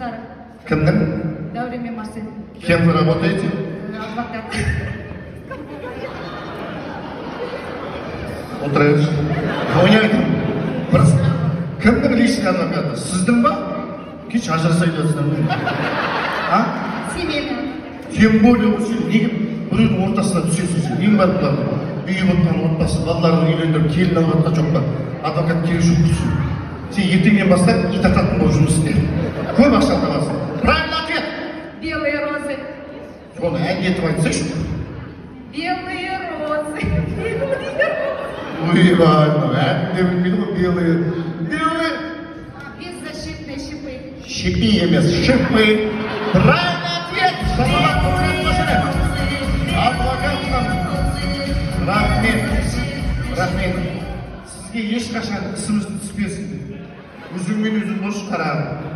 достары. Кімнің? Дәурен мен Марсел. Кем вы работаете? Адвокат. Отырайықшы. Ойнайтын. Кімдің личный адвокаты? Сіздің ба? Кеш ажырасайын жатсыздар ма? А? Семейный. Тем более сен неге біреудің ортасына түсесің? Ең бар бұлар. Үйі отқан отбасы, балаларын үйлендіріп, келін алғанға жоқ па? Адвокат керек жоқ күші. Сен ертеңнен бастап ит ататын болып жұмыс істе. Көп ақша табасың. Правильно ответ. Белые розы. Соны әндетіп айтсайшы. Белые розы. Ойбай, әнде білмейді ғой, белые. Беззащитные шипы. Шипи емес, шипы. Правильно ответ. Шапалақ предложили. Адвокаттан. Рахмет. Сізге ешқашан ісімізді түспесін. Өзіңмен өзің дос қарағым.